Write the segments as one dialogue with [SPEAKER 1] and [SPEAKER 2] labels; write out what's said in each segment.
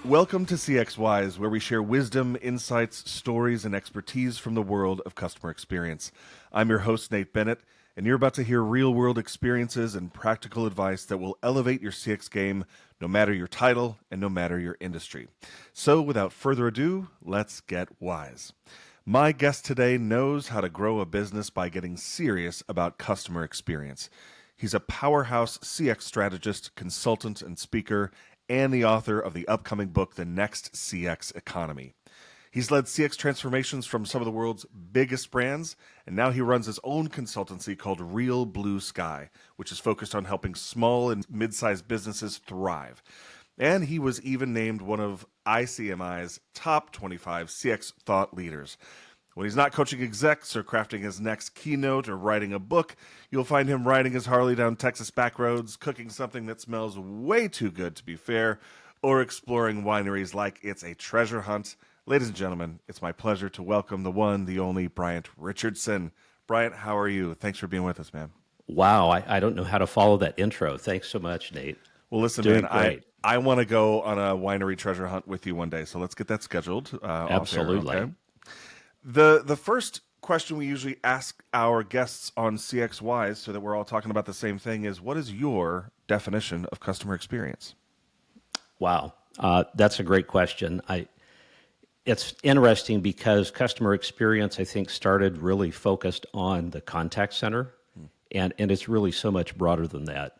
[SPEAKER 1] Welcome to CXWise, where we share wisdom, insights, stories, and expertise from the world of customer experience. I'm your host, Nate Bennett, and you're about to hear real-world experiences and practical advice that will elevate your CX game, no matter your title and no matter your industry. So, without further ado, let's get wise. My guest today knows how to grow a business by getting serious about customer experience. He's a powerhouse CX strategist, consultant, and speaker, and the author of the upcoming book, The Next CX Economy. He's led CX transformations from some of the world's biggest brands, and now he runs his own consultancy called Real Blue Sky, which is focused on helping small and mid-sized businesses thrive. And he was even named one of ICMI's top 25 CX thought leaders. When he's not coaching execs or crafting his next keynote or writing a book, you'll find him riding his Harley down Texas back roads, cooking something that smells way too good to be fair, or exploring wineries like it's a treasure hunt. Ladies and gentlemen, it's my pleasure to welcome the one, the only Bryant Richardson. Bryant, how are you? Thanks for being with us, man.
[SPEAKER 2] Wow, I don't know how to follow that intro. Thanks so much, Nate.
[SPEAKER 1] Well, listen, man, I want to go on a winery treasure hunt with you one day, so let's get that scheduled.
[SPEAKER 2] Absolutely.
[SPEAKER 1] Okay? The first question we usually ask our guests on CXWise, so that we're all talking about the same thing, is what is your definition of customer experience?
[SPEAKER 2] Wow, that's a great question. It's interesting because customer experience, I think, started really focused on the contact center, and it's really so much broader than that.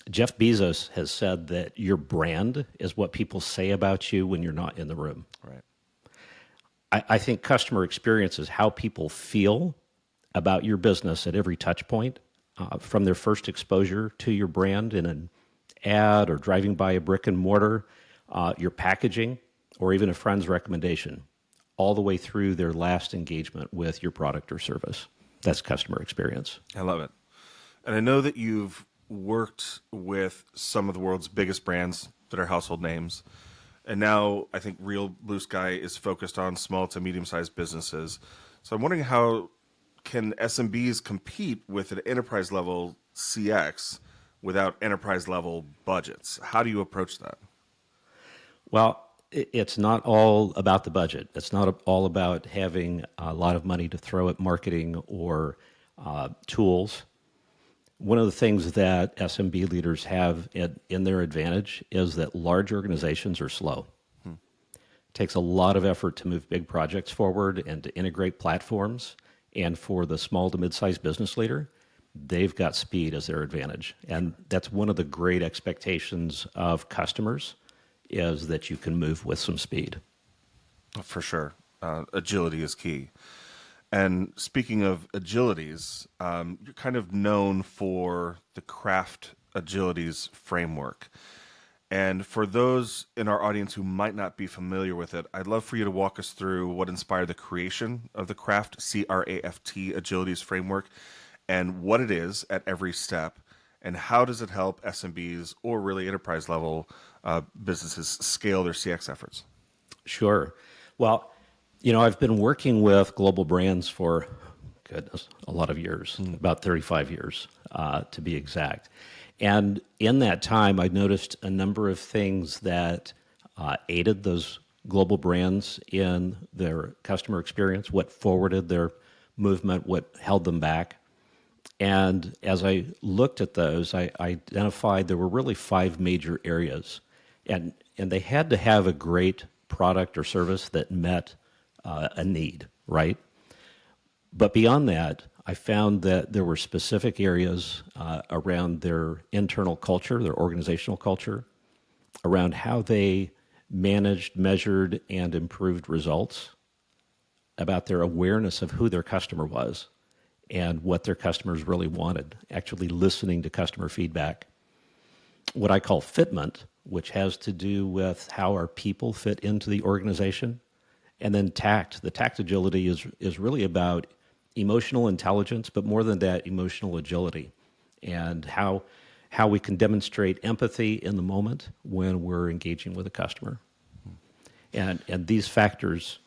[SPEAKER 2] Jeff Bezos has said that your brand is what people say about you when you're not in the room.
[SPEAKER 1] Right.
[SPEAKER 2] I think customer experience is how people feel about your business at every touch point, from their first exposure to your brand in an ad or driving by a brick and mortar, your packaging, or even a friend's recommendation, all the way through their last engagement with your product or service. That's customer experience.
[SPEAKER 1] I love it. And I know that you've worked with some of the world's biggest brands that are household names. And now I think Real Blue Sky is focused on small to medium-sized businesses. So I'm wondering, how can SMBs compete with an enterprise-level CX without enterprise-level budgets? How do you approach that?
[SPEAKER 2] Well, it's not all about the budget. It's not all about having a lot of money to throw at marketing or tools. One of the things that SMB leaders have in their advantage is that large organizations are slow. It takes a lot of effort to move big projects forward and to integrate platforms. And for the small to mid-sized business leader, they've got speed as their advantage. And that's one of the great expectations of customers, is that you can move with some speed.
[SPEAKER 1] For sure. Agility is key. And speaking of agilities, you're kind of known for the CRAFT Agilities Framework. And for those in our audience who might not be familiar with it, I'd love for you to walk us through what inspired the creation of the CRAFT, C-R-A-F-T Agilities Framework, and what it is at every step, and how does it help SMBs or really enterprise-level businesses scale their CX efforts?
[SPEAKER 2] Sure. Well, I've been working with global brands for, goodness, a lot of years, about 35 years to be exact. And in that time, I noticed a number of things that aided those global brands in their customer experience, what forwarded their movement, what held them back. And as I looked at those, I identified there were really 5 major areas. And they had to have a great product or service that met a need, right? But beyond that, I found that there were specific areas around their internal culture, their organizational culture, around how they managed, measured, and improved results, about their awareness of who their customer was and what their customers really wanted, actually listening to customer feedback. What I call fitment, which has to do with how our people fit into the organization. And then Tact. The Tact agility is really about emotional intelligence, but more than that, emotional agility, and how we can demonstrate empathy in the moment when we're engaging with a customer. And these factors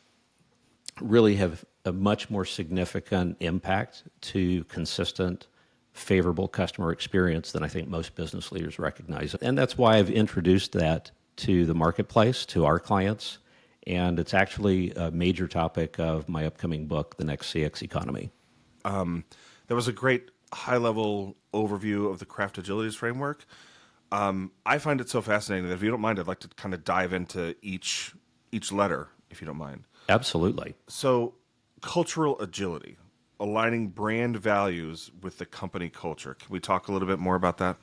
[SPEAKER 2] really have a much more significant impact to consistent, favorable customer experience than I think most business leaders recognize. And that's why I've introduced that to the marketplace, to our clients, and it's actually a major topic of my upcoming book, The Next CX Economy.
[SPEAKER 1] That was a great high-level overview of the CRAFT Agilities Framework. I find it so fascinating that if you don't mind, I'd like to kind of dive into each letter, if you don't mind.
[SPEAKER 2] Absolutely.
[SPEAKER 1] So, cultural agility, aligning brand values with the company culture. Can we talk a little bit more about that?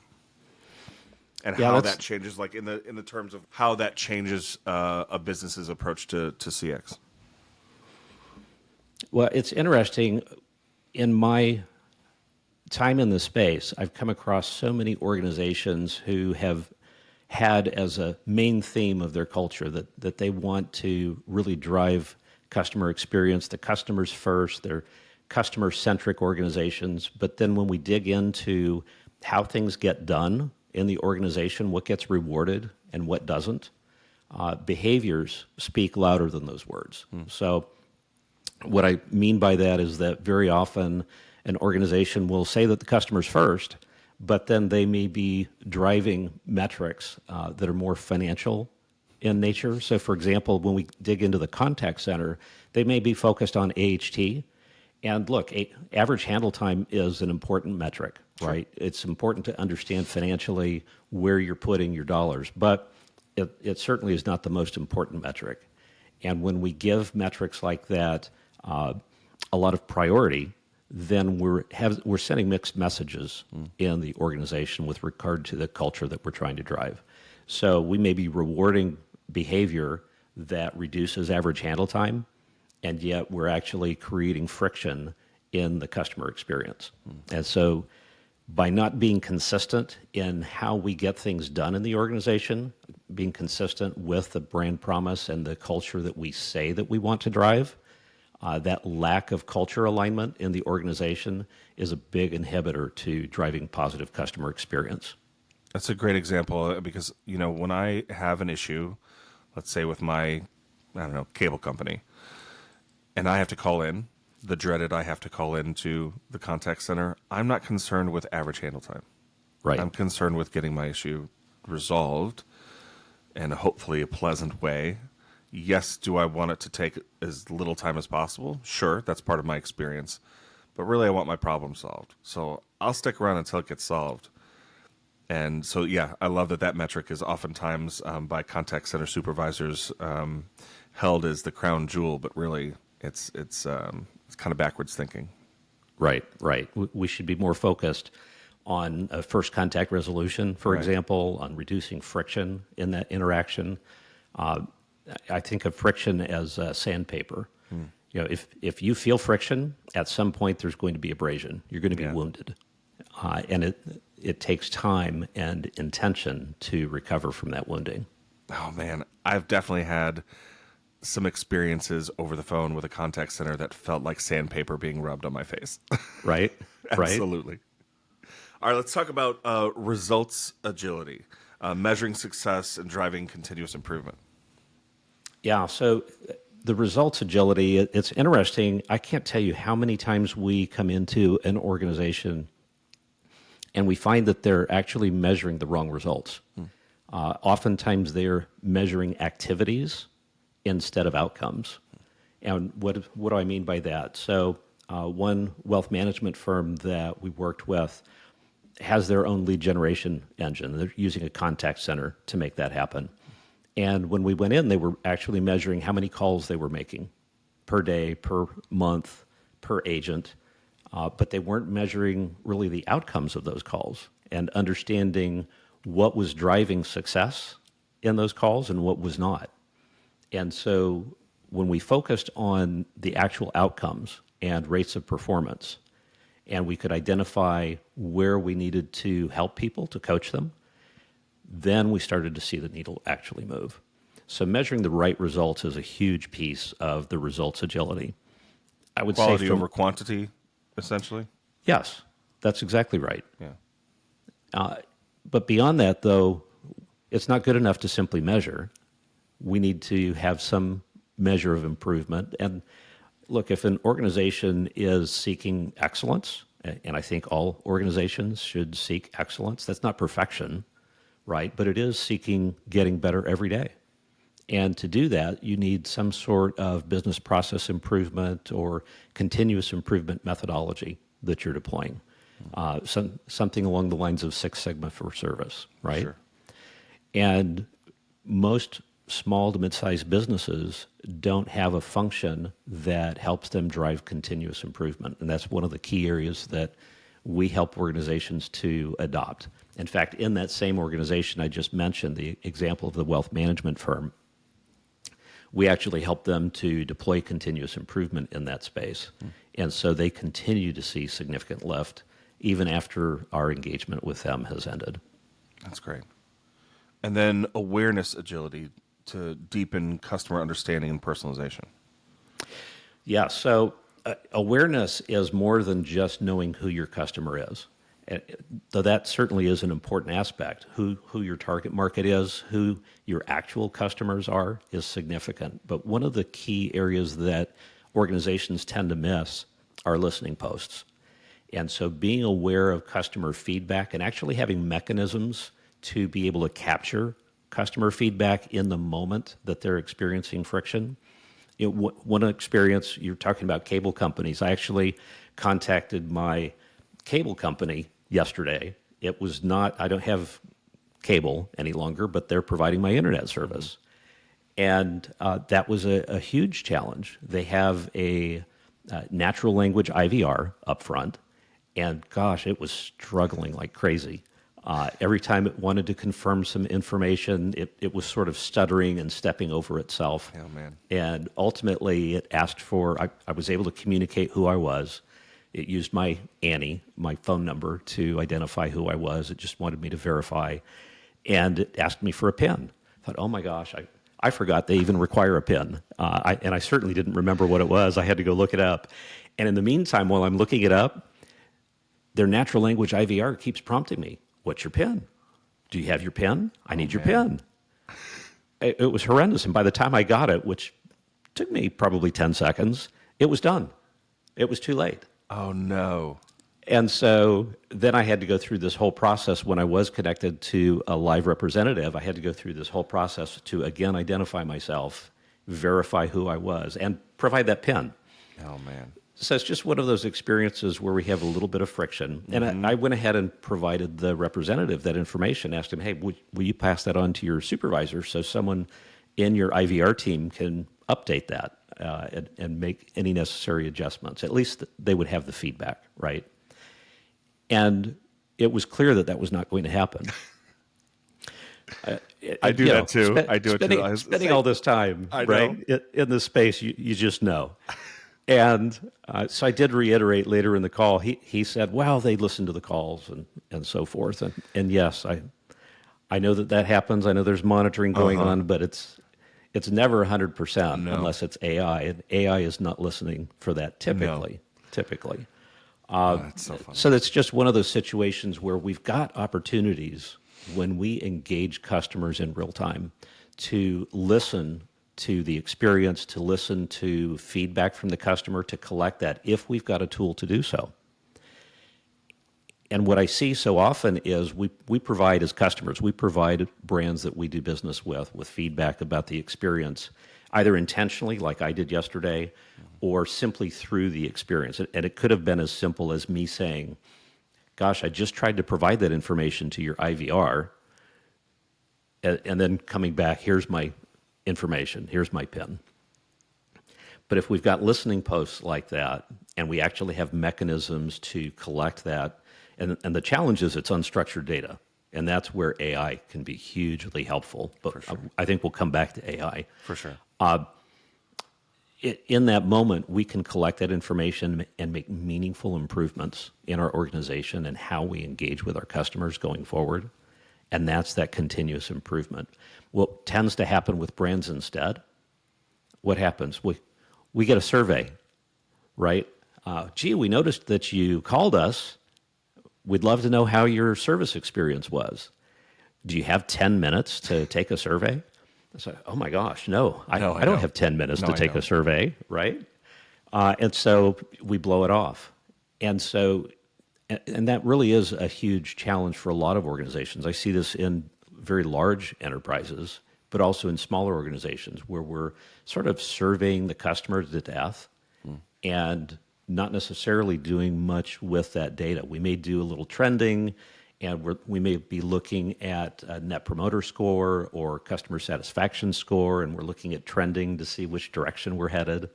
[SPEAKER 1] And
[SPEAKER 2] Yeah,
[SPEAKER 1] how that changes, like in the terms of how that changes a business's approach to CX.
[SPEAKER 2] Well, it's interesting. In my time in the space, I've come across so many organizations who have had as a main theme of their culture that they want to really drive customer experience, the customers first, they're customer-centric organizations. But then when we dig into how things get done in the organization, what gets rewarded and what doesn't, behaviors speak louder than those words. So what I mean by that is that very often an organization will say that the customer's first, but then they may be driving metrics that are more financial in nature. So, for example, when we dig into the contact center, they may be focused on AHT. And look, average handle time is an important metric, right? It's important to understand financially where you're putting your dollars, but it certainly is not the most important metric. And when we give metrics like that a lot of priority, then we're sending mixed messages in the organization with regard to the culture that we're trying to drive. So we may be rewarding behavior that reduces average handle time, and yet we're actually creating friction in the customer experience. And so by not being consistent in how we get things done in the organization, being consistent with the brand promise and the culture that we say that we want to drive, that lack of culture alignment in the organization is a big inhibitor to driving positive customer experience.
[SPEAKER 1] That's a great example because, when I have an issue, let's say with my, cable company, and I have to call in, the dreaded I have to call into the contact center, I'm not concerned with average handle time.
[SPEAKER 2] Right.
[SPEAKER 1] I'm concerned with getting my issue resolved in hopefully a pleasant way. Yes, do I want it to take as little time as possible? Sure, that's part of my experience. But really, I want my problem solved. So I'll stick around until it gets solved. And so, yeah, I love that metric is oftentimes by contact center supervisors held as the crown jewel, but really it's kind of backwards thinking.
[SPEAKER 2] Right. We should be more focused on first contact resolution, for example, on reducing friction in that interaction. I think of friction as sandpaper. If you feel friction, at some point there's going to be abrasion. You're going to be wounded. And it takes time and intention to recover from that wounding.
[SPEAKER 1] Oh, man. I've definitely had some experiences over the phone with a contact center that felt like sandpaper being rubbed on my face.
[SPEAKER 2] Right?
[SPEAKER 1] Absolutely. All right, let's talk about results agility, measuring success and driving continuous improvement.
[SPEAKER 2] Yeah, so the results agility, it's interesting. I can't tell you how many times we come into an organization and we find that they're actually measuring the wrong results. Oftentimes they're measuring activities instead of outcomes. And what do I mean by that? So one wealth management firm that we worked with has their own lead generation engine. They're using a contact center to make that happen. And when we went in, they were actually measuring how many calls they were making per day, per month, per agent. But they weren't measuring really the outcomes of those calls and understanding what was driving success in those calls and what was not. And so when we focused on the actual outcomes and rates of performance, and we could identify where we needed to help people, to coach them, then we started to see the needle actually move. So measuring the right results is a huge piece of the results agility. I would
[SPEAKER 1] Quality
[SPEAKER 2] say
[SPEAKER 1] over quantity, essentially?
[SPEAKER 2] Yes, that's exactly right.
[SPEAKER 1] Yeah.
[SPEAKER 2] But beyond that, though, it's not good enough to simply measure. We need to have some measure of improvement. And look, if an organization is seeking excellence, and I think all organizations should seek excellence, that's not perfection, right? But it is seeking getting better every day. And to do that, you need some sort of business process improvement or continuous improvement methodology that you're deploying. Something along the lines of Six Sigma for service, right?
[SPEAKER 1] Sure.
[SPEAKER 2] And most small to mid-sized businesses don't have a function that helps them drive continuous improvement. And that's one of the key areas that we help organizations to adopt. In fact, in that same organization I just mentioned, the example of the wealth management firm, we actually help them to deploy continuous improvement in that space. And so they continue to see significant lift even after our engagement with them has ended.
[SPEAKER 1] That's great. And then awareness agility to deepen customer understanding and personalization.
[SPEAKER 2] Yeah, so awareness is more than just knowing who your customer is. Though that certainly is an important aspect. Who your target market is, who your actual customers are, is significant. But one of the key areas that organizations tend to miss are listening posts. And so being aware of customer feedback and actually having mechanisms to be able to capture customer feedback in the moment that they're experiencing friction. One experience, you're talking about cable companies. I actually contacted my cable company yesterday. It was not, I don't have cable any longer, but they're providing my internet service. And that was a huge challenge. They have a natural language IVR up front, and gosh, it was struggling like crazy. Every time it wanted to confirm some information, it was sort of stuttering and stepping over itself.
[SPEAKER 1] Oh, man.
[SPEAKER 2] And ultimately, it asked for, I was able to communicate who I was. It used my Annie, my phone number, to identify who I was. It just wanted me to verify. And it asked me for a PIN. I thought, oh my gosh, I forgot they even require a PIN. And I certainly didn't remember what it was. I had to go look it up. And in the meantime, while I'm looking it up, their natural language IVR keeps prompting me, what's your PIN? Do you have your PIN? I need your PIN. It was horrendous. And by the time I got it, which took me probably 10 seconds, it was done. It was too late.
[SPEAKER 1] Oh, no.
[SPEAKER 2] And so then I had to go through this whole process. When I was connected to a live representative, I had to go through this whole process to, again, identify myself, verify who I was, and provide that PIN.
[SPEAKER 1] Oh, man.
[SPEAKER 2] So it's just one of those experiences where we have a little bit of friction. And I went ahead and provided the representative that information, asked him, hey, will you pass that on to your supervisor so someone in your IVR team can update that and make any necessary adjustments? At least they would have the feedback, right? And it was clear that was not going to happen.
[SPEAKER 1] I do that too. I do it too.
[SPEAKER 2] Spending all this time,
[SPEAKER 1] I
[SPEAKER 2] right, in this space, you just know. And so I did reiterate later in the call. He said, well, they listen to the calls and so forth. And yes, I know that happens. I know there's monitoring going on, but it's never 100% unless it's AI. And AI is not listening for that typically.
[SPEAKER 1] That's so funny.
[SPEAKER 2] So that's just one of those situations where we've got opportunities when we engage customers in real time to listen to the experience, to listen to feedback from the customer, to collect that if we've got a tool to do so. And what I see so often is we provide, as customers, we provide brands that we do business with feedback about the experience, either intentionally, like I did yesterday, or simply through the experience. And it could have been as simple as me saying, gosh, I just tried to provide that information to your IVR, and then coming back, here's my information, here's my PIN. But if we've got listening posts like that, and we actually have mechanisms to collect that, and the challenge is it's unstructured data, and that's where AI can be hugely helpful. But sure. I think we'll come back to AI.
[SPEAKER 1] For sure.
[SPEAKER 2] In that moment, we can collect that information and make meaningful improvements in our organization and how we engage with our customers going forward. And that's that continuous improvement. What tends to happen with brands instead, what happens? We get a survey, right? Gee, we noticed that you called us. We'd love to know how your service experience was. Do you have 10 minutes to take a survey? It's like, oh my gosh, no, I don't have 10 minutes to take a survey, right? And so we blow it off. And so, and that really is a huge challenge for a lot of organizations. I see this in very large enterprises, but also in smaller organizations where we're sort of surveying the customer to death and not necessarily doing much with that data. We may do a little trending, and we may be looking at a net promoter score or customer satisfaction score, and we're looking at trending to see which direction we're headed.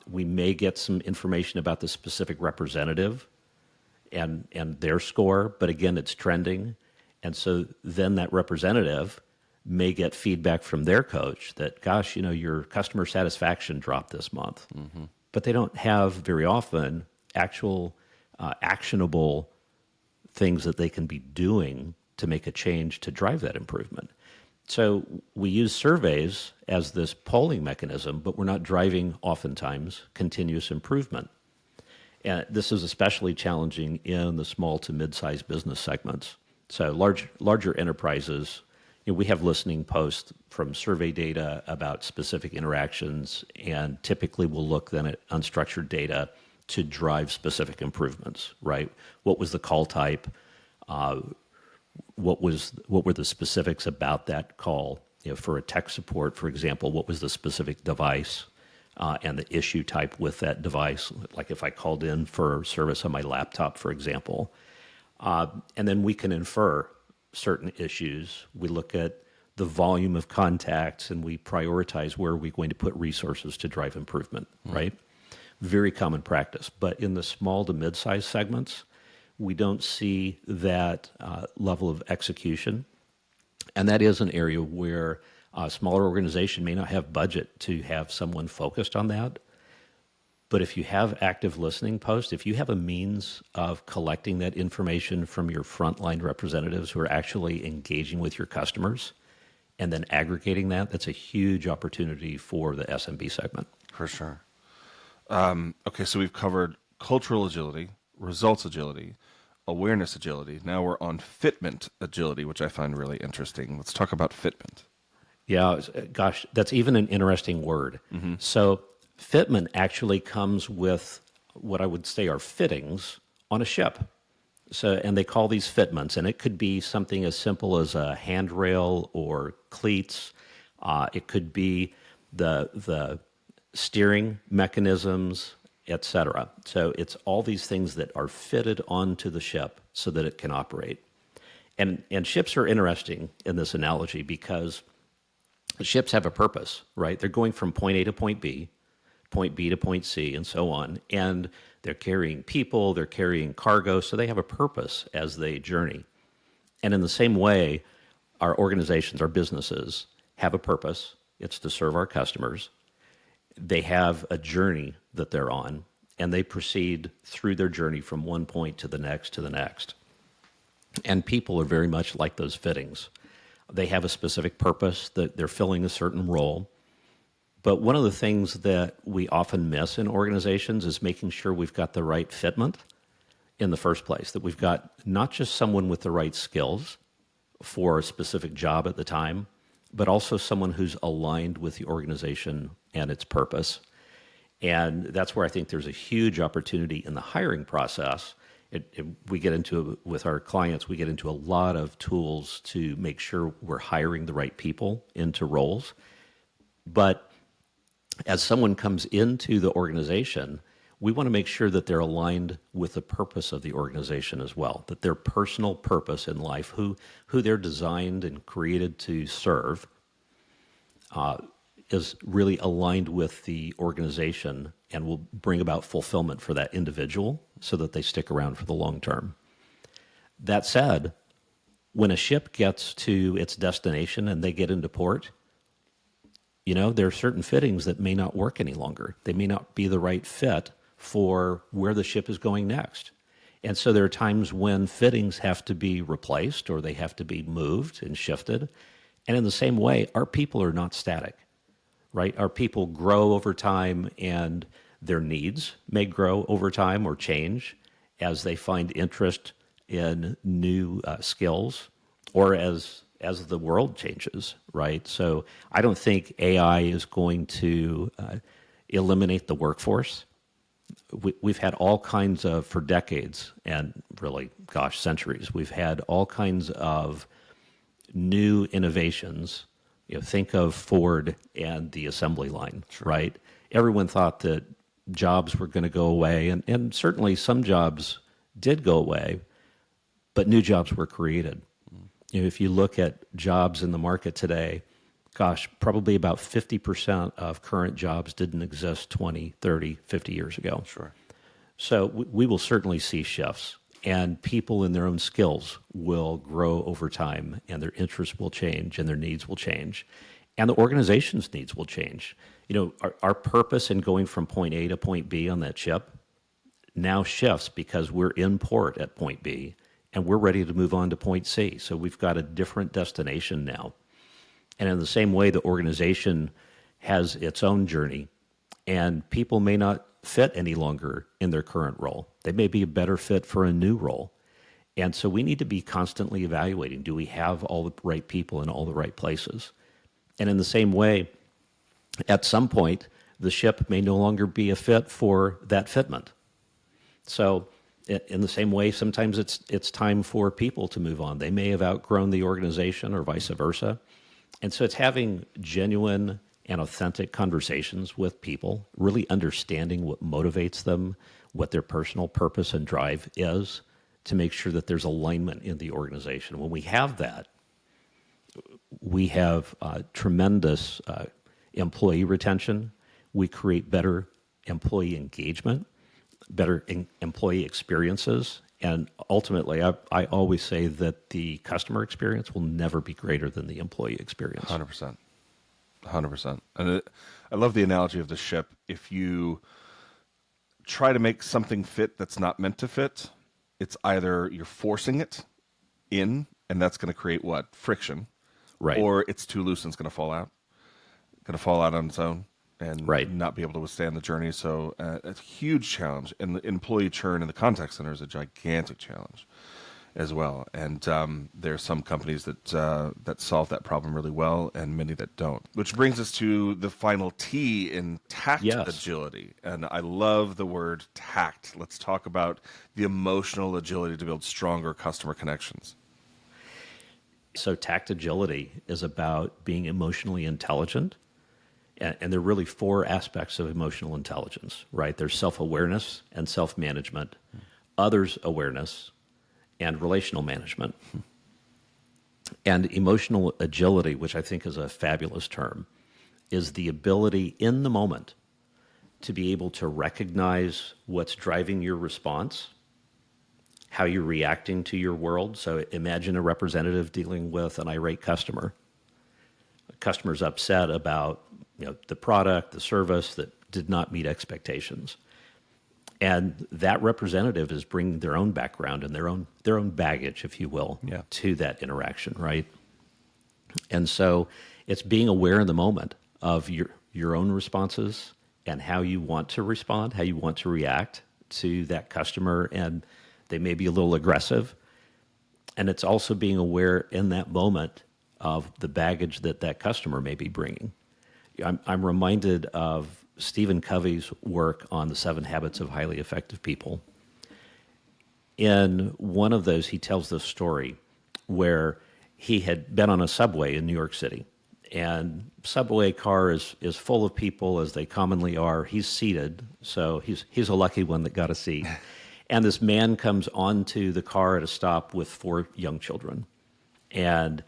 [SPEAKER 2] We may get some information about the specific representative and their score, but again, it's trending. And so then that representative may get feedback from their coach that, gosh, your customer satisfaction dropped this month. But they don't have very often actual actionable things that they can be doing to make a change to drive that improvement. So we use surveys as this polling mechanism, but we're not driving oftentimes continuous improvement. And this is especially challenging in the small to mid-sized business segments. So larger enterprises, we have listening posts from survey data about specific interactions, and typically we'll look then at unstructured data to drive specific improvements, right? What was the call type? What were the specifics about that call? For a tech support, for example, what was the specific device and the issue type with that device? Like if I called in for service on my laptop, for example. And then we can infer certain issues. We look at the volume of contacts and we prioritize where are we going to put resources to drive improvement, right? Very common practice. But in the small to mid-sized segments, we don't see that level of execution. And that is an area where a smaller organization may not have budget to have someone focused on that. But if you have active listening posts, if you have a means of collecting that information from your frontline representatives who are actually engaging with your customers and then aggregating that, that's a huge opportunity for the SMB segment.
[SPEAKER 1] For sure. Okay, so we've covered cultural agility, results agility, awareness agility. Now we're on fitment agility, which I find really interesting. Let's talk about fitment.
[SPEAKER 2] Yeah, gosh, that's even an interesting word. So fitment actually comes with what I would say are fittings on a ship. So, and they call these fitments, and it could be something as simple as a handrail or cleats. It could be the steering mechanisms, etc. So it's all these things that are fitted onto the ship so that it can operate. And ships are interesting in this analogy because ships have a purpose, right? They're going from point A to point B to point C, and so on. And they're carrying people, they're carrying cargo, so they have a purpose as they journey. And in the same way, our organizations, our businesses have a purpose. It's to serve our customers. They have a journey that they're on, and they proceed through their journey from one point to the next to the next. And people are very much like those fittings. They have a specific purpose, that they're filling a certain role. But one of the things that we often miss in organizations is making sure we've got the right fitment in the first place, that we've got not just someone with the right skills for a specific job at the time, but also someone who's aligned with the organization and its purpose. And that's where I think there's a huge opportunity in the hiring process. We get into, with our clients, we get into a lot of tools to make sure we're hiring the right people into roles. But as someone comes into the organization, we want to make sure that they're aligned with the purpose of the organization as well, that their personal purpose in life, who they're designed and created to serve, is really aligned with the organization and will bring about fulfillment for that individual so that they stick around for the long term. That said, when a ship gets to its destination and they get into port, there are certain fittings that may not work any longer. They may not be the right fit for where the ship is going next. And so there are times when fittings have to be replaced or they have to be moved and shifted. And in the same way, our people are not static, right? Our people grow over time, and their needs may grow over time or change as they find interest in new skills or as the world changes, right? So I don't think AI is going to eliminate the workforce. We've had all kinds of, for decades and really, centuries, we've had all kinds of new innovations, think of Ford and the assembly line, right? Everyone thought that jobs were going to go away, and certainly some jobs did go away, but new jobs were created. If you look at jobs in the market today, gosh, probably about 50% of current jobs didn't exist 20, 30, 50 years ago.
[SPEAKER 1] Sure.
[SPEAKER 2] So we will certainly see shifts, and people in their own skills will grow over time, and their interests will change, and their needs will change, and the organization's needs will change. Our purpose in going from point A to point B on that ship now shifts because we're in port at point B, and we're ready to move on to point C. So we've got a different destination now. And in the same way, the organization has its own journey, and people may not fit any longer in their current role. They may be a better fit for a new role. And so we need to be constantly evaluating, do we have all the right people in all the right places? And in the same way, at some point, the ship may no longer be a fit for that fitment. So in the same way, sometimes it's time for people to move on. They may have outgrown the organization or vice versa. And so it's having genuine and authentic conversations with people, really understanding what motivates them, what their personal purpose and drive is, to make sure that there's alignment in the organization. When we have that, we have tremendous employee retention. We create better employee engagement, better employee experiences, and ultimately, I always say that the customer experience will never be greater than the employee experience.
[SPEAKER 1] 100%. 100%. And I love the analogy of the ship. If you try to make something fit that's not meant to fit, it's either you're forcing it in, and that's going to create what? Friction.
[SPEAKER 2] Right.
[SPEAKER 1] Or it's too loose and it's going to fall out. Going to fall out on its own and not be able to withstand the journey. So it's a huge challenge. And the employee churn in the contact center is a gigantic challenge as well. And there are some companies that solve that problem really well, and many that don't. Which brings us to the final T in Tact agility. And I love the word tact. Let's talk about the emotional agility to build stronger customer connections.
[SPEAKER 2] So Tact agility is about being emotionally intelligent. And there are really four aspects of emotional intelligence, right? There's self-awareness and self-management, others awareness, and relational management. And emotional agility, which I think is a fabulous term, is the ability in the moment to be able to recognize what's driving your response, how you're reacting to your world. So imagine a representative dealing with an irate customer. A customer's upset about the product, the service that did not meet expectations. And that representative is bringing their own background and their own baggage, if you will, to that interaction, right? And so it's being aware in the moment of your own responses and how you want to respond, how you want to react to that customer, and they may be a little aggressive. And it's also being aware in that moment of the baggage that customer may be bringing. I'm reminded of Stephen Covey's work on the 7 Habits of Highly Effective People. In one of those, he tells this story where he had been on a subway in New York City, and subway car is full of people, as they commonly are. He's seated, so he's a lucky one that got a seat. And this man comes onto the car at a stop with 4 young children, and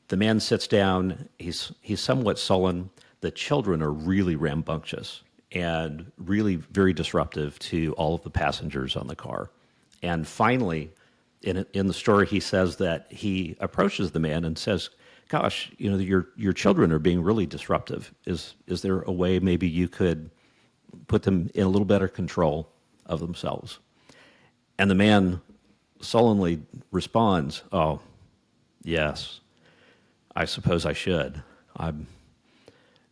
[SPEAKER 2] the man sits down. He's somewhat sullen. The children are really rambunctious and really very disruptive to all of the passengers on the car. And finally, in the story, he says that he approaches the man and says, "Gosh, your children are being really disruptive. Is there a way maybe you could put them in a little better control of themselves?" And the man sullenly responds, "Oh, yes, I suppose I should. I'm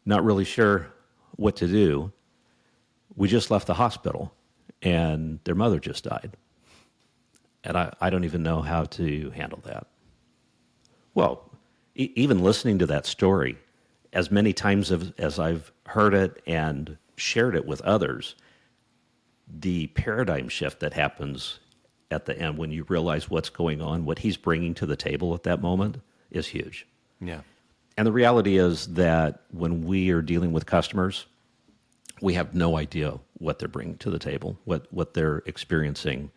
[SPEAKER 2] not really sure what to do. We just left the hospital, and their mother just died. And I don't even know how to handle that." Well, even listening to that story, as many times as I've heard it and shared it with others, the paradigm shift that happens at the end when you realize what's going on, what he's bringing to the table at that moment, is huge.
[SPEAKER 1] Yeah.
[SPEAKER 2] And the reality is that when we are dealing with customers, we have no idea what they're bringing to the table, what they're experiencing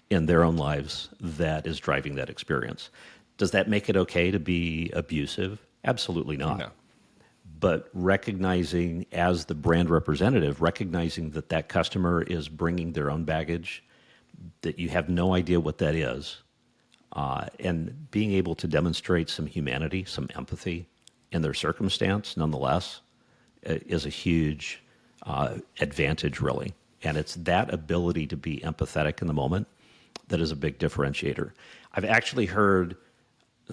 [SPEAKER 2] in their own lives that is driving that experience. Does that make it okay to be abusive? Absolutely not.
[SPEAKER 1] No.
[SPEAKER 2] But recognizing as the brand representative, recognizing that that customer is bringing their own baggage, that you have no idea what that is, and being able to demonstrate some humanity, some empathy in their circumstance, nonetheless, is a huge advantage, really. And it's that ability to be empathetic in the moment that is a big differentiator. I've actually heard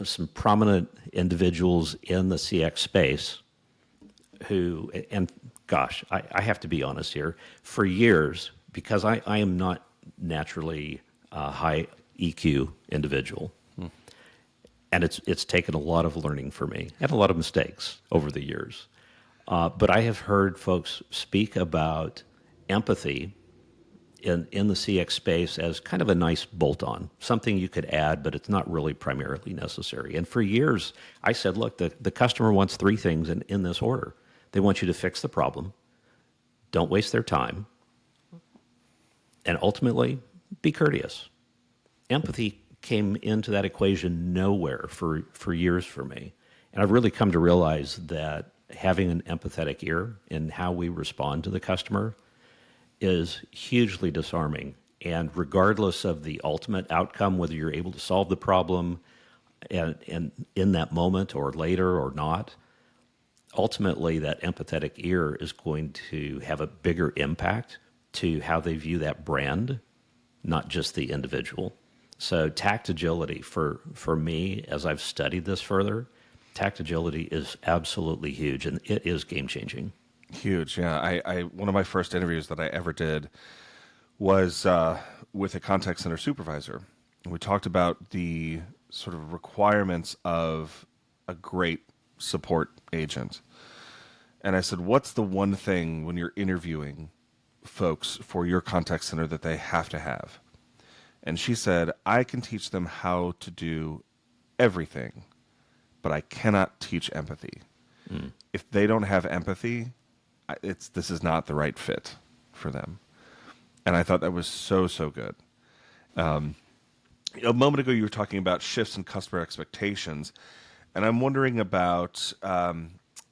[SPEAKER 2] some prominent individuals in the CX space who, and gosh, I have to be honest here, for years, because I am not naturally a high EQ individual, and it's taken a lot of learning for me and a lot of mistakes over the years. But I have heard folks speak about empathy in the CX space as kind of a nice bolt-on, something you could add, but it's not really primarily necessary. And for years, I said, look, the customer wants three things in this order. They want you to fix the problem, don't waste their time, and ultimately, be courteous. Empathy came into that equation nowhere for years for me. And I've really come to realize that having an empathetic ear in how we respond to the customer is hugely disarming. And regardless of the ultimate outcome, whether you're able to solve the problem and in that moment or later or not, ultimately that empathetic ear is going to have a bigger impact to how they view that brand, not just the individual. So Tact Agility, for me, as I've studied this further, Tact Agility is absolutely huge, and it is game-changing.
[SPEAKER 1] Huge, yeah. I one of my first interviews that I ever did was with a contact center supervisor. And we talked about the sort of requirements of a great support agent. And I said, what's the one thing when you're interviewing folks for your contact center that they have to have? And she said, I can teach them how to do everything, but I cannot teach empathy. If they don't have empathy, this is not the right fit for them. And I thought that was so good. A moment ago, you were talking about shifts in customer expectations, and I'm wondering about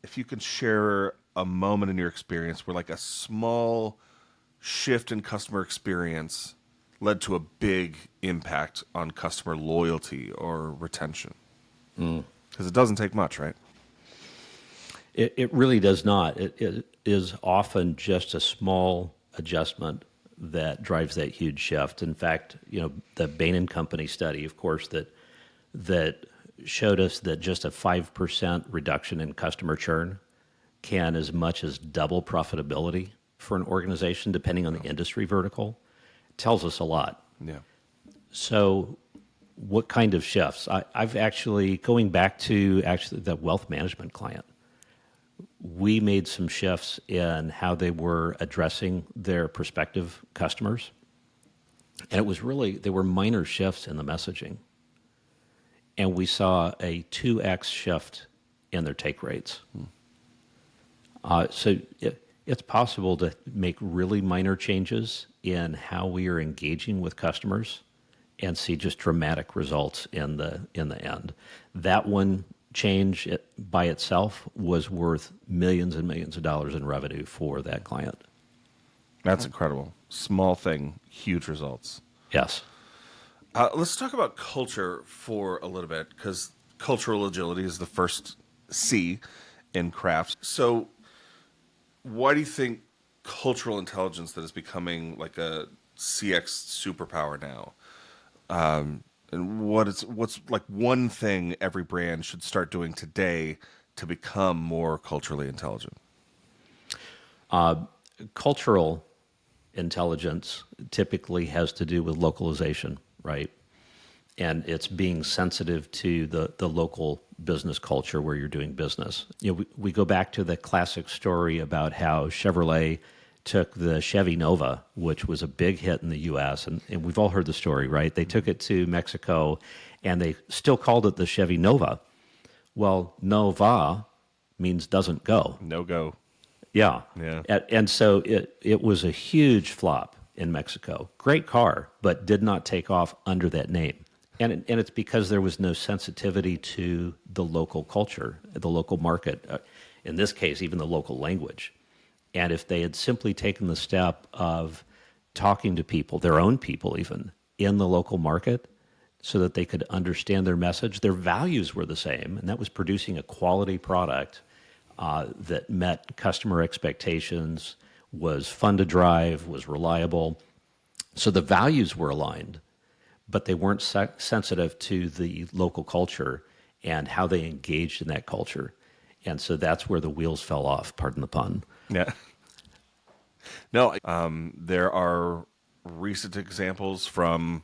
[SPEAKER 1] if you could share a moment in your experience where like a small shift in customer experience led to a big impact on customer loyalty or retention. Because it doesn't take much, right?
[SPEAKER 2] It really does not. It is often just a small adjustment that drives that huge shift. In fact, the Bain & Company study, of course, that showed us that just a 5% reduction in customer churn can as much as double profitability for an organization, depending on the industry vertical. It tells us a lot.
[SPEAKER 1] Yeah.
[SPEAKER 2] So what kind of shifts? I've actually, going back to actually the wealth management client, we made some shifts in how they were addressing their prospective customers. And it was really, they were minor shifts in the messaging. And we saw a 2x shift in their take rates. So it's possible to make really minor changes in how we are engaging with customers and see just dramatic results in the end. That one change by itself was worth millions and millions of dollars in revenue for that client.
[SPEAKER 1] That's incredible. Small thing, huge results.
[SPEAKER 2] Yes.
[SPEAKER 1] Let's talk about culture for a little bit, because cultural agility is the first C in CRAFT. So why do you think cultural intelligence that is becoming like a CX superpower now? And what's like one thing every brand should start doing today to become more culturally intelligent?
[SPEAKER 2] Cultural intelligence typically has to do with localization, right? And it's being sensitive to the local business culture where you're doing business. We go back to the classic story about how Chevrolet took the Chevy Nova, which was a big hit in the U.S., and we've all heard the story, right? They took it to Mexico, and they still called it the Chevy Nova, Well, no va means doesn't go.
[SPEAKER 1] No go.
[SPEAKER 2] Yeah.
[SPEAKER 1] Yeah.
[SPEAKER 2] And so it was a huge flop in Mexico. Great car, but did not take off under that name. And it's because there was no sensitivity to the local culture, the local market, in this case, even the local language. And if they had simply taken the step of talking to people, their own people even, in the local market, so that they could understand their message, their values were the same, and that was producing a quality product that met customer expectations, was fun to drive, was reliable. So the values were aligned, but they weren't sensitive to the local culture and how they engaged in that culture. And so that's where the wheels fell off, pardon the pun.
[SPEAKER 1] Yeah. No, there are recent examples from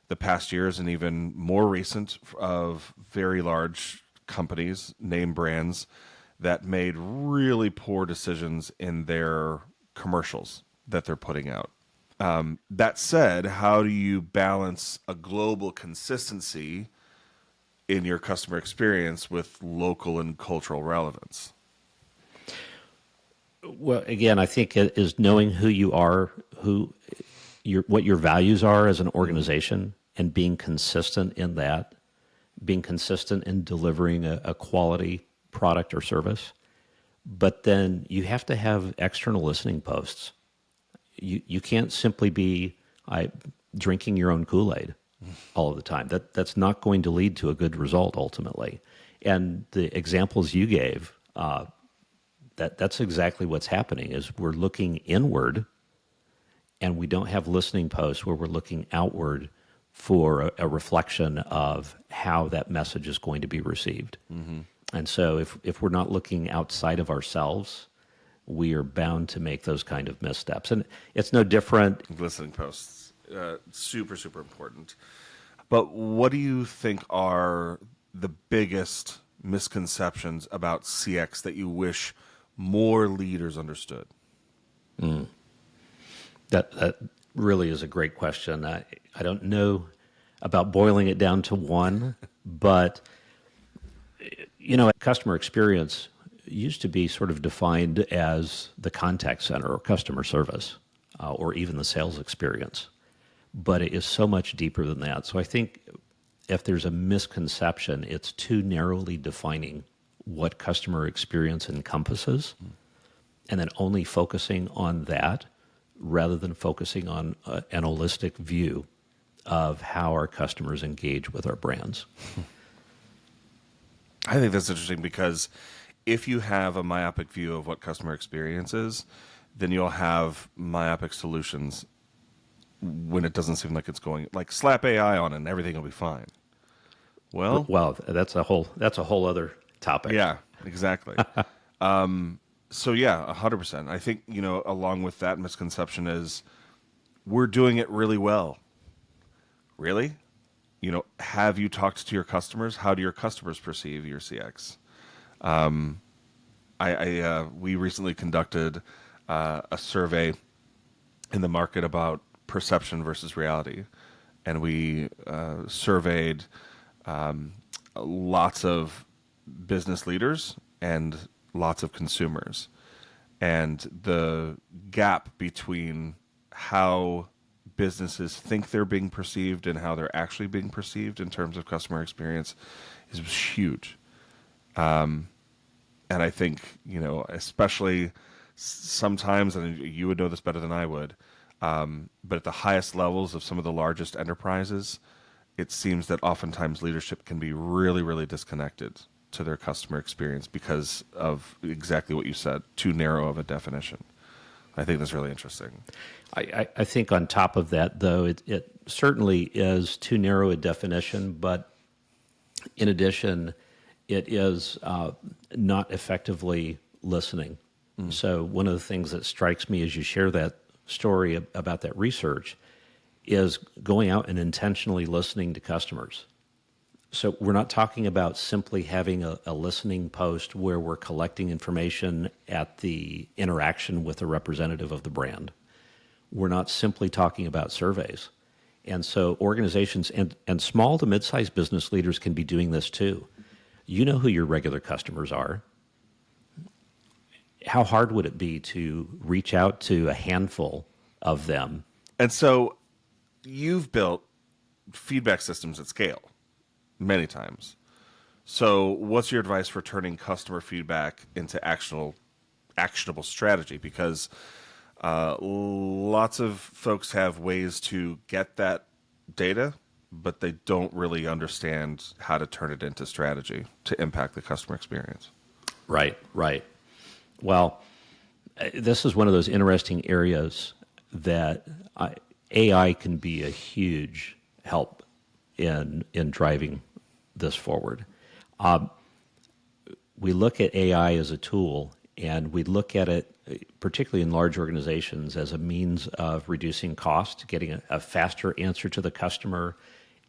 [SPEAKER 1] the past years and even more recent of very large companies, name brands, that made really poor decisions in their commercials that they're putting out. That said, how do you balance a global consistency in your customer experience with local and cultural relevance?
[SPEAKER 2] Well, again, I think it is knowing who you are, what your values are as an organization, and being consistent in that, being consistent in delivering a quality product or service. But then you have to have external listening posts. You can't simply be drinking your own Kool-Aid all of the time. That's not going to lead to a good result ultimately. And the examples you gave, that's exactly what's happening. Is we're looking inward, and we don't have listening posts where we're looking outward for a reflection of how that message is going to be received. Mm-hmm. And so if we're not looking outside of ourselves, we are bound to make those kind of missteps. And it's no different.
[SPEAKER 1] Listening posts, super, super important. But what do you think are the biggest misconceptions about CX that you wish more leaders understood?
[SPEAKER 2] That really is a great question. I don't know about boiling it down to one, but customer experience used to be sort of defined as the contact center or customer service, or even the sales experience. But it is so much deeper than that. So I think if there's a misconception, it's too narrowly defining what customer experience encompasses, and then only focusing on that rather than focusing on an holistic view of how our customers engage with our brands.
[SPEAKER 1] I think that's interesting because if you have a myopic view of what customer experience is, then you'll have myopic solutions when it doesn't seem like it's going, like slap AI on it and everything will be fine.
[SPEAKER 2] Well, that's a whole other topic.
[SPEAKER 1] Yeah, exactly. So yeah, 100%. I think, along with that misconception is we're doing it really well. Really? Have you talked to your customers? How do your customers perceive your CX? We recently conducted a survey in the market about perception versus reality, and we surveyed lots of business leaders and lots of consumers, and the gap between how businesses think they're being perceived and how they're actually being perceived in terms of customer experience is huge. And I think, especially sometimes, and you would know this better than I would, but at the highest levels of some of the largest enterprises, it seems that oftentimes leadership can be really, really disconnected to their customer experience because of exactly what you said, too narrow of a definition. I think that's really interesting.
[SPEAKER 2] I think on top of that, though, it certainly is too narrow a definition, but in addition, it is not effectively listening. So one of the things that strikes me as you share that story about that research is going out and intentionally listening to customers. So we're not talking about simply having a listening post where we're collecting information at the interaction with a representative of the brand. We're not simply talking about surveys. And so organizations and small to mid-sized business leaders can be doing this too. you know who your regular customers are. How hard would it be to reach out to a handful of them?
[SPEAKER 1] And so you've built feedback systems at scale many times. So what's your advice for turning customer feedback into actionable strategy? Because lots of folks have ways to get that data, but they don't really understand how to turn it into strategy to impact the customer experience.
[SPEAKER 2] Right, right. Well, this is one of those interesting areas that AI can be a huge help in driving this forward. We look at AI as a tool, and we look at it, particularly in large organizations, as a means of reducing cost, getting a faster answer to the customer,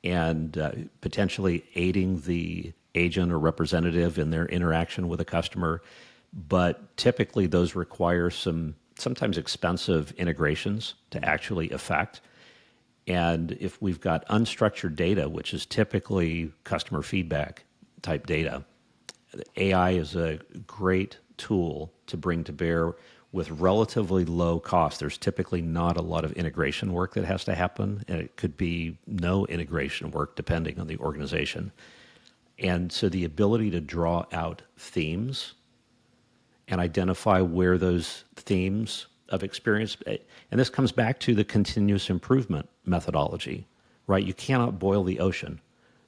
[SPEAKER 2] and potentially aiding the agent or representative in their interaction with a customer. But typically, those require some sometimes expensive integrations to actually affect. And if we've got unstructured data, which is typically customer feedback type data, AI is a great tool to bring to bear with relatively low cost. There's typically not a lot of integration work that has to happen, and it could be no integration work depending on the organization. And so the ability to draw out themes and identify where those themes of experience, and this comes back to the continuous improvement methodology, right? You cannot boil the ocean.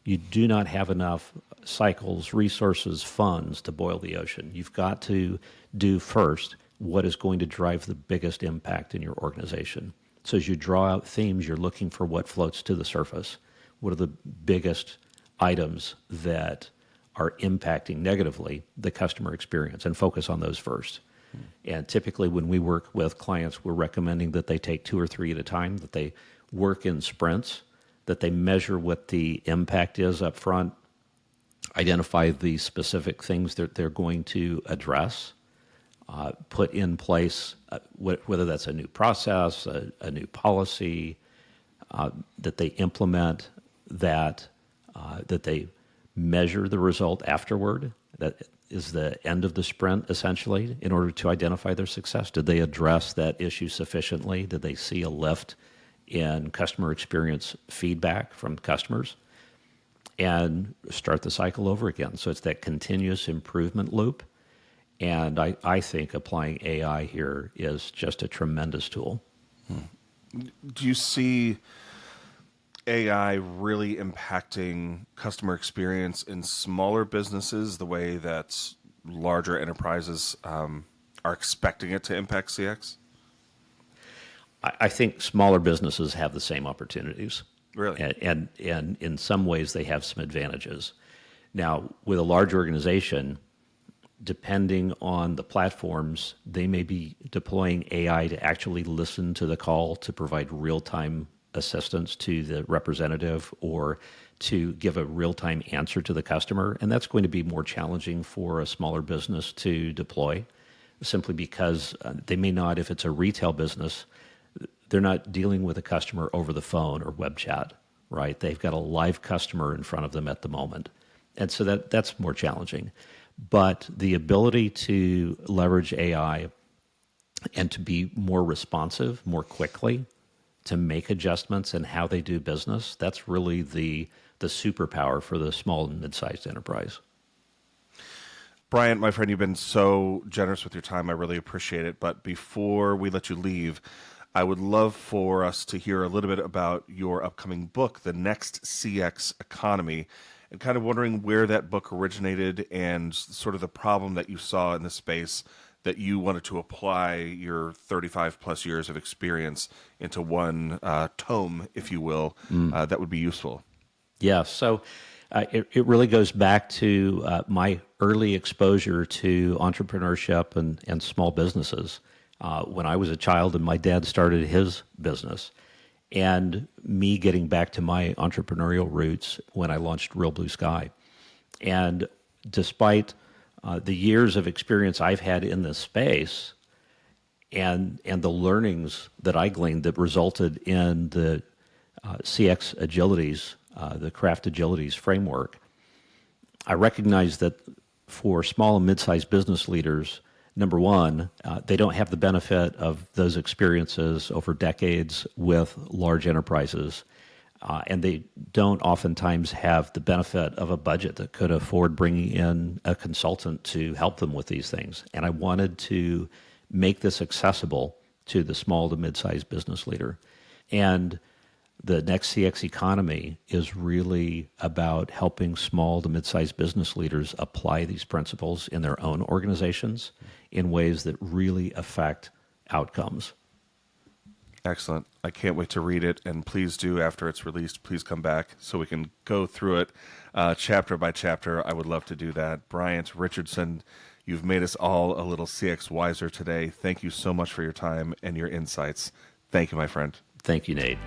[SPEAKER 2] You do not have enough cycles, resources, funds to boil the ocean. You've got to do first what is going to drive the biggest impact in your organization. So as you draw out themes, you're looking for what floats to the surface. What are the biggest items that are impacting negatively the customer experience, and focus on those first. And typically when we work with clients, we're recommending that they take 2 or 3 at a time, that they work in sprints, that they measure what the impact is up front, identify the specific things that they're going to address, put in place, whether that's a new process, a new policy, that they implement, that they measure the result afterward. That is the end of the sprint, essentially, in order to identify their success. Did they address that issue sufficiently? Did they see a lift in customer experience feedback from customers? And start the cycle over again. So it's that continuous improvement loop. And I think applying AI here is just a tremendous tool.
[SPEAKER 1] Do you see AI really impacting customer experience in smaller businesses the way that larger enterprises are expecting it to impact CX?
[SPEAKER 2] I think smaller businesses have the same opportunities.
[SPEAKER 1] Really?
[SPEAKER 2] And in some ways, they have some advantages. Now, with a large organization, depending on the platforms, they may be deploying AI to actually listen to the call, to provide real-time assistance to the representative, or to give a real-time answer to the customer. And that's going to be more challenging for a smaller business to deploy, simply because they may not, if it's a retail business, they're not dealing with a customer over the phone or web chat, right? They've got a live customer in front of them at the moment. And so that's more challenging. But the ability to leverage AI and to be more responsive more quickly, to make adjustments in how they do business, that's really the superpower for the small and mid-sized enterprise.
[SPEAKER 1] Bryant, my friend, you've been so generous with your time. I really appreciate it. But before we let you leave, I would love for us to hear a little bit about your upcoming book, The Next CX Economy, and kind of wondering where that book originated and sort of the problem that you saw in the space that you wanted to apply your 35 plus years of experience into one tome, if you will, that would be useful.
[SPEAKER 2] Yeah, so it really goes back to my early exposure to entrepreneurship and small businesses. When I was a child and my dad started his business, and me getting back to my entrepreneurial roots when I launched Real Blue Sky. And despite the years of experience I've had in this space and the learnings that I gleaned that resulted in the CX Agilities, the CRAFT Agilities Framework, I recognize that for small and mid-sized business leaders, number one, they don't have the benefit of those experiences over decades with large enterprises. And they don't oftentimes have the benefit of a budget that could afford bringing in a consultant to help them with these things. And I wanted to make this accessible to the small to mid-sized business leader. And the next CX economy is really about helping small to mid-sized business leaders apply these principles in their own organizations in ways that really affect outcomes.
[SPEAKER 1] Excellent. I can't wait to read it, and please do, after it's released, please come back so we can go through it chapter by chapter. I would love to do that. Bryant Richardson, you've made us all a little CX wiser today. Thank you so much for your time and your insights. Thank you, my friend.
[SPEAKER 2] Thank you, Nate.